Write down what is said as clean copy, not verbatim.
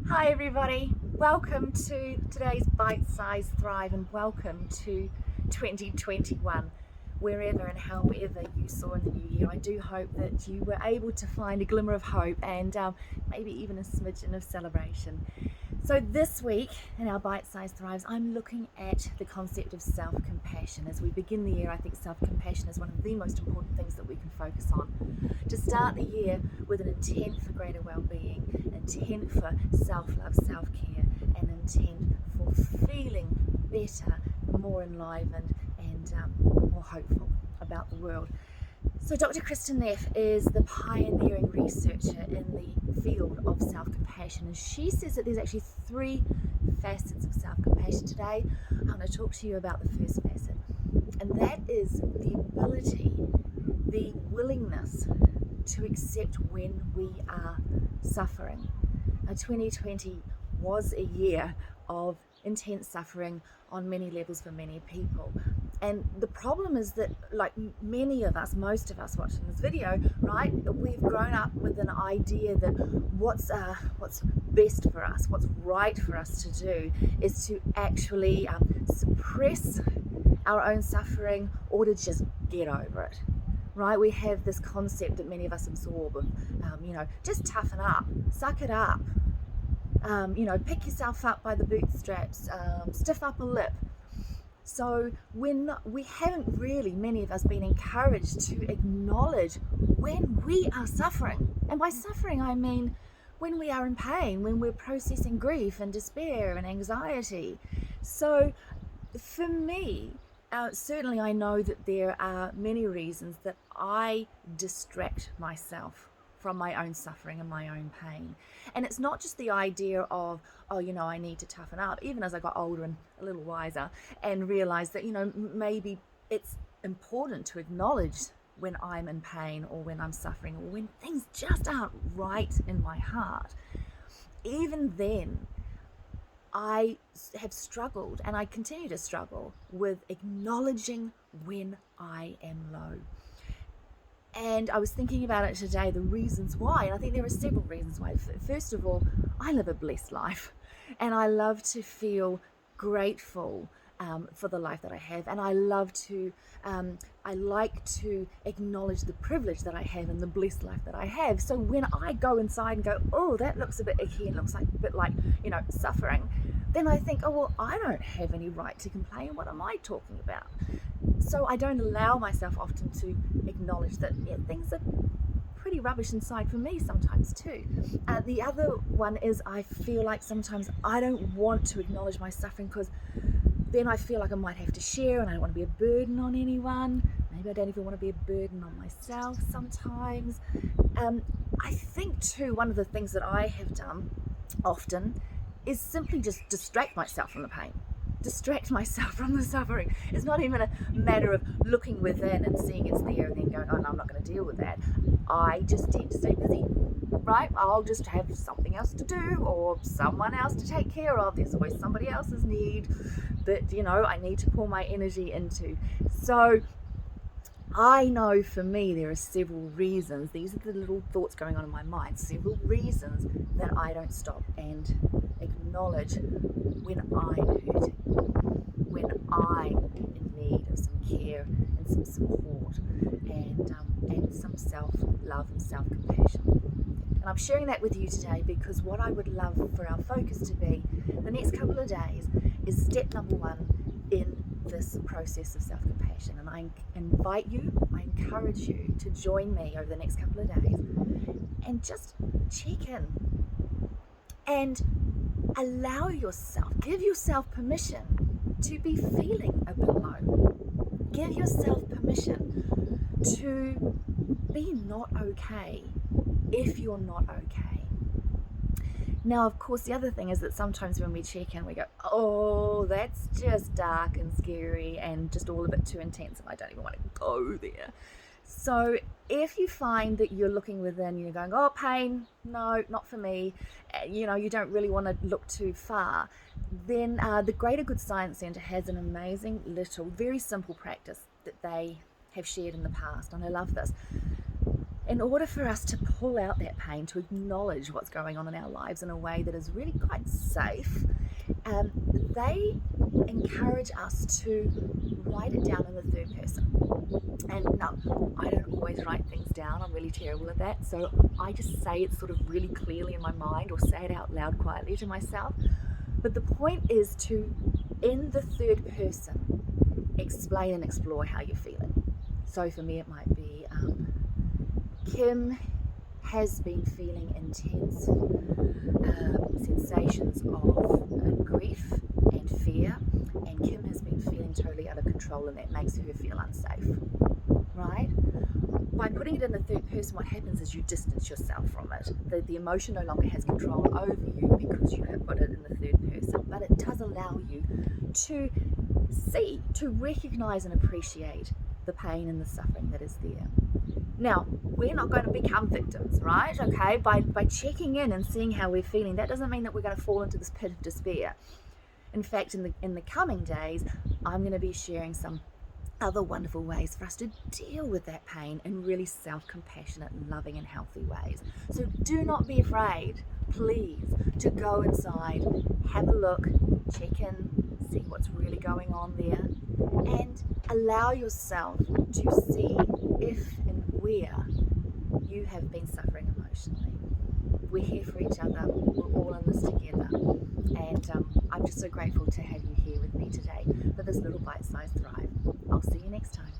Hi everybody, welcome to today's Bite Size Thrive and welcome to 2021. Wherever and however you saw in the new year, I do hope that you were able to find a glimmer of hope and maybe even a smidgen of celebration. So this week in our Bite Size Thrives, I'm looking at the concept of self-compassion. As we begin the year, I think self-compassion is one of the most important things that we can focus on. To start the year with an intent for greater well-being, intent for self-love, self-care, and intent for feeling better, more enlivened, and more hopeful about the world. So Dr. Kristen Neff is the pioneering researcher in the field of self-compassion, and she says that there's actually 3 facets of self-compassion. Today I'm going to talk to you about the first facet, and that is the ability, the willingness to accept when we are suffering. 2020 was a year of intense suffering on many levels for many people. And the problem is that, like many of us, most of us watching this video, right, we've grown up with an idea that what's best for us, what's right for us to do is to actually suppress our own suffering or to just get over it. Right, we have this concept that many of us absorb of, just toughen up, suck it up, pick yourself up by the bootstraps, stiff upper lip. So we haven't really, many of us, been encouraged to acknowledge when we are suffering. And by suffering, I mean when we are in pain, when we're processing grief and despair and anxiety. So for me, certainly I know that there are many reasons that I distract myself from my own suffering and my own pain. And it's not just the idea of, I need to toughen up, even as I got older and a little wiser and realized that, maybe it's important to acknowledge when I'm in pain or when I'm suffering or when things just aren't right in my heart. Even then, I have struggled, and I continue to struggle with acknowledging when I am low. And I was thinking about it today, the reasons why, and I think there are several reasons why. First of all, I live a blessed life, and I love to feel grateful for the life that I have, and I like to acknowledge the privilege that I have and the blessed life that I have. So when I go inside and go, oh, that looks a bit icky and looks like a bit like, suffering, then I think, oh, well, I don't have any right to complain. What am I talking about? So I don't allow myself often to acknowledge that things are pretty rubbish inside for me sometimes too. The other one is I feel like sometimes I don't want to acknowledge my suffering because then I feel like I might have to share, and I don't want to be a burden on anyone. Maybe I don't even want to be a burden on myself sometimes. I think too, one of the things that I have done often is simply just distract myself from the pain. Distract myself from the suffering. It's not even a matter of looking within and seeing it's there and then going, oh no, I'm not going to deal with that. I just tend to stay busy, right? I'll just have something else to do or someone else to take care of. There's always somebody else's need that, I need to pour my energy into. So I know for me there are several reasons, these are the little thoughts going on in my mind, several reasons that I don't stop and acknowledge when I'm hurting, when I'm in need of some care and some support and some self-love and self-compassion. And I'm sharing that with you today because what I would love for our focus to be the next couple of days is step number 1 in this process of self-compassion. And I invite you, I encourage you to join me over the next couple of days and just check in and allow yourself, give yourself permission to be feeling a bit low. Give yourself permission to be not okay if you're not okay. Now, of course, the other thing is that sometimes when we check in, we go, oh, that's just dark and scary and just all a bit too intense, and I don't even want to go there. So if you find that you're looking within, you're going, oh, pain, no, not for me, you don't really want to look too far, then the Greater Good Science Centre has an amazing little, very simple practice that they have shared in the past, and I love this. in order for us to pull out that pain, to acknowledge what's going on in our lives in a way that is really quite safe, they encourage us to write it down in the third person. And no, I don't always write things down. I'm really terrible at that. So I just say it sort of really clearly in my mind, or say it out loud quietly to myself. But the point is to, in the third person, explain and explore how you're feeling. So for me, it might be, Kim has been feeling intense sensations of grief and fear, and Kim has been feeling totally out of control, and that makes her feel unsafe, right? By putting it in the third person, what happens is you distance yourself from it. The emotion no longer has control over you because you have put it in the third person, but it does allow you to see, to recognize and appreciate the pain and the suffering that is there. Now, we're not going to become victims, right? Okay, by checking in and seeing how we're feeling, that doesn't mean that we're going to fall into this pit of despair. In fact, in the coming days, I'm going to be sharing some other wonderful ways for us to deal with that pain in really self-compassionate, loving and healthy ways. So do not be afraid, please, to go inside, have a look, check in, see what's really going on there, and allow yourself to see if and where you have been suffering emotionally. We're here for each other, we're all in this together, and I'm just so grateful to have you here with me today for this little bite-sized thrive. I'll see you next time.